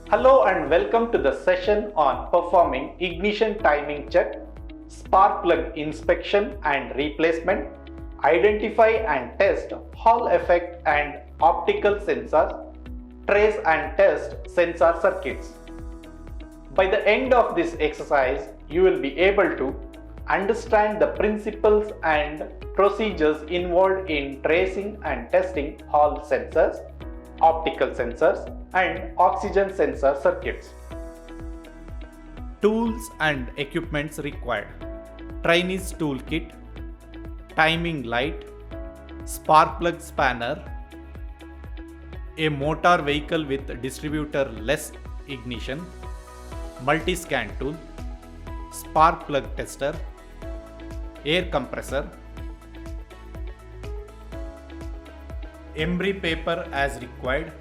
Hello and welcome to the session on performing ignition timing check, spark plug inspection and replacement, identify and test Hall effect and optical sensors, trace and test sensor circuits. By the end of this exercise, you will be able to understand the principles and procedures involved in tracing and testing Hall sensors, optical sensors and oxygen sensor circuits. Tools and equipments required: trainee's toolkit, timing light, spark plug spanner, a motor vehicle with distributor-less ignition, multi-scan tool, spark plug tester, air compressor, emery paper as required,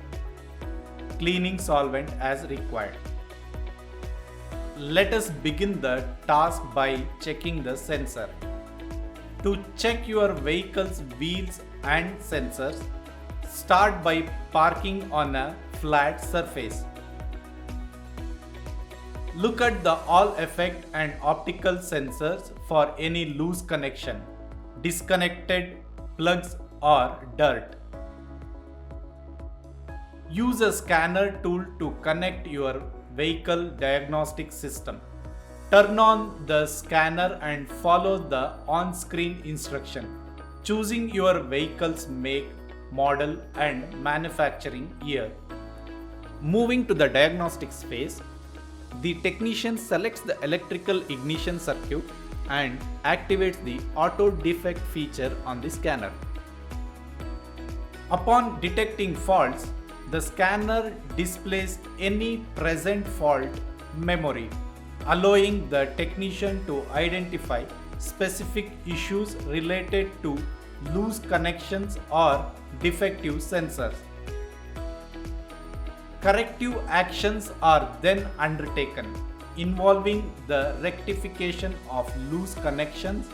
cleaning solvent as required. Let us begin the task by checking the sensor. To check your vehicle's wheels and sensors, start by parking on a flat surface. Look at the Hall effect and optical sensors for any loose connection, disconnected plugs or dirt. Use a scanner tool to connect your vehicle diagnostic system. Turn on the scanner and follow the on-screen instruction, choosing your vehicle's make, model and manufacturing year. Moving to the diagnostics phase, the technician selects the electrical ignition circuit and activates the auto defect feature on the scanner. Upon detecting faults, the scanner displays any present fault memory, allowing the technician to identify specific issues related to loose connections or defective sensors. Corrective actions are then undertaken, involving the rectification of loose connections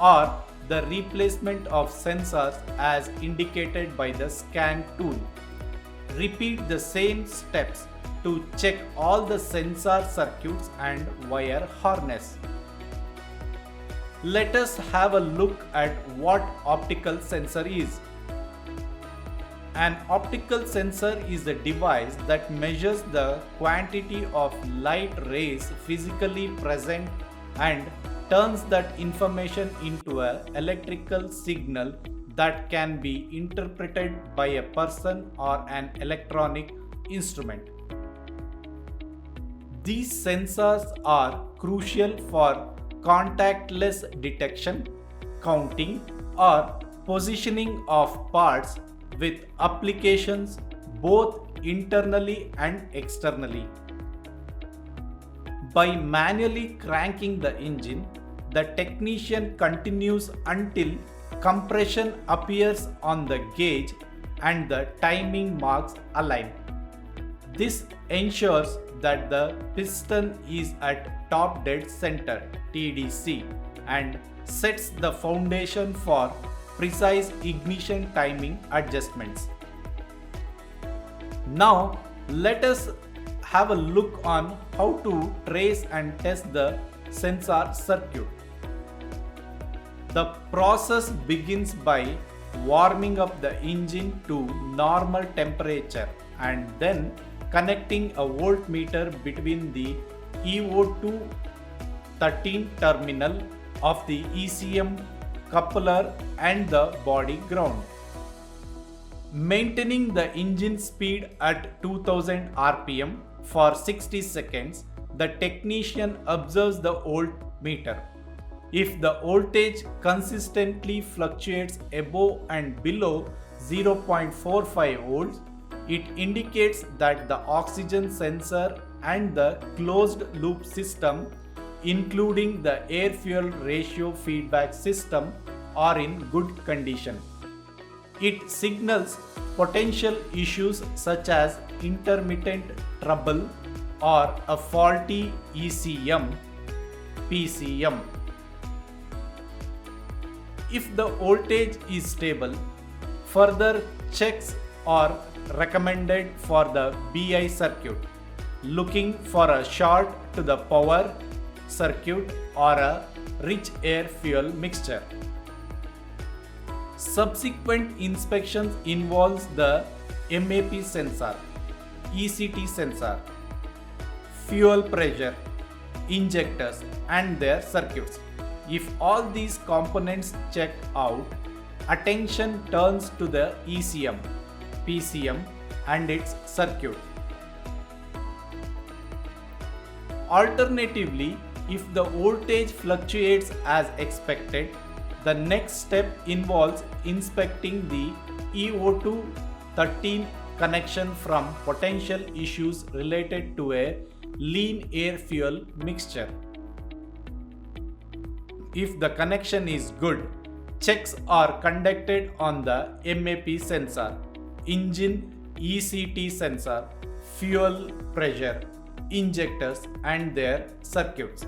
or the replacement of sensors as indicated by the scan tool. Repeat the same steps to check all the sensor circuits and wire harness. Let us have a look at what optical sensor is. An optical sensor is a device that measures the quantity of light rays physically present and turns that information into an electrical signal that can be interpreted by a person or an electronic instrument. These sensors are crucial for contactless detection, counting, or positioning of parts with applications both internally and externally. By manually cranking the engine, the technician continues until compression appears on the gauge and the timing marks align. This ensures that the piston is at top dead center (TDC) and sets the foundation for precise ignition timing adjustments. Now let us have a look on how to trace and test the sensor circuit. The process begins by warming up the engine to normal temperature and then connecting a voltmeter between the EO2 13 terminal of the ECM coupler and the body ground. Maintaining the engine speed at 2000 rpm for 60 seconds, the technician observes the voltmeter. If the voltage consistently fluctuates above and below 0.45 volts, it indicates that the oxygen sensor and the closed loop system, including the air-fuel ratio feedback system, are in good condition. It signals potential issues such as intermittent trouble or a faulty ECM, PCM. If the voltage is stable, further checks are recommended for the BI circuit. looking for a short to the power circuit or a rich air fuel mixture. Subsequent inspections involves the MAP sensor, ECT sensor, fuel pressure, injectors and their circuits. If all these components check out, attention turns to the ECM, PCM and its circuit. Alternatively, if the voltage fluctuates as expected, the next step involves inspecting the EO2-13 connection from potential issues related to a lean air fuel mixture. If the connection is good, checks are conducted on the MAP sensor, engine ECT sensor, fuel pressure, injectors and their circuits.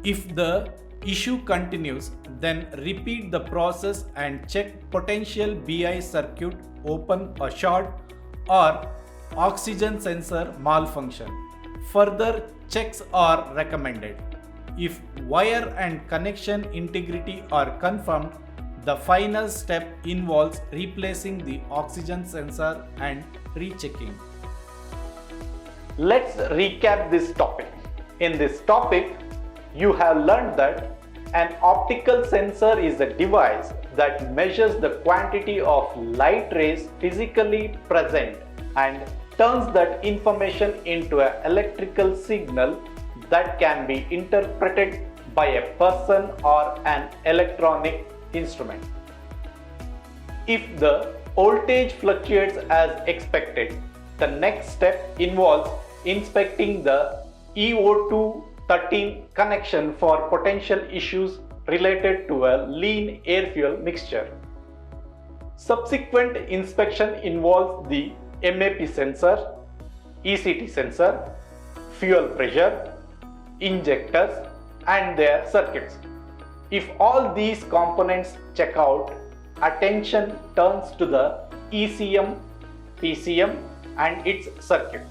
If the issue continues, then repeat the process and check potential BI circuit open or short or oxygen sensor malfunction. Further checks are recommended. If wire and connection integrity are confirmed, the final step involves replacing the oxygen sensor and rechecking. Let's recap this topic. In this topic, you have learned that an optical sensor is a device that measures the quantity of light rays physically present and turns that information into an electrical signal that can be interpreted by a person or an electronic instrument. If the voltage fluctuates as expected, the next step involves inspecting the EO2-13 connection for potential issues related to a lean air fuel mixture. Subsequent inspection involves the MAP sensor, ECT sensor, fuel pressure, injectors and their circuits. If all these components check out, attention turns to the ECM, PCM and its circuit.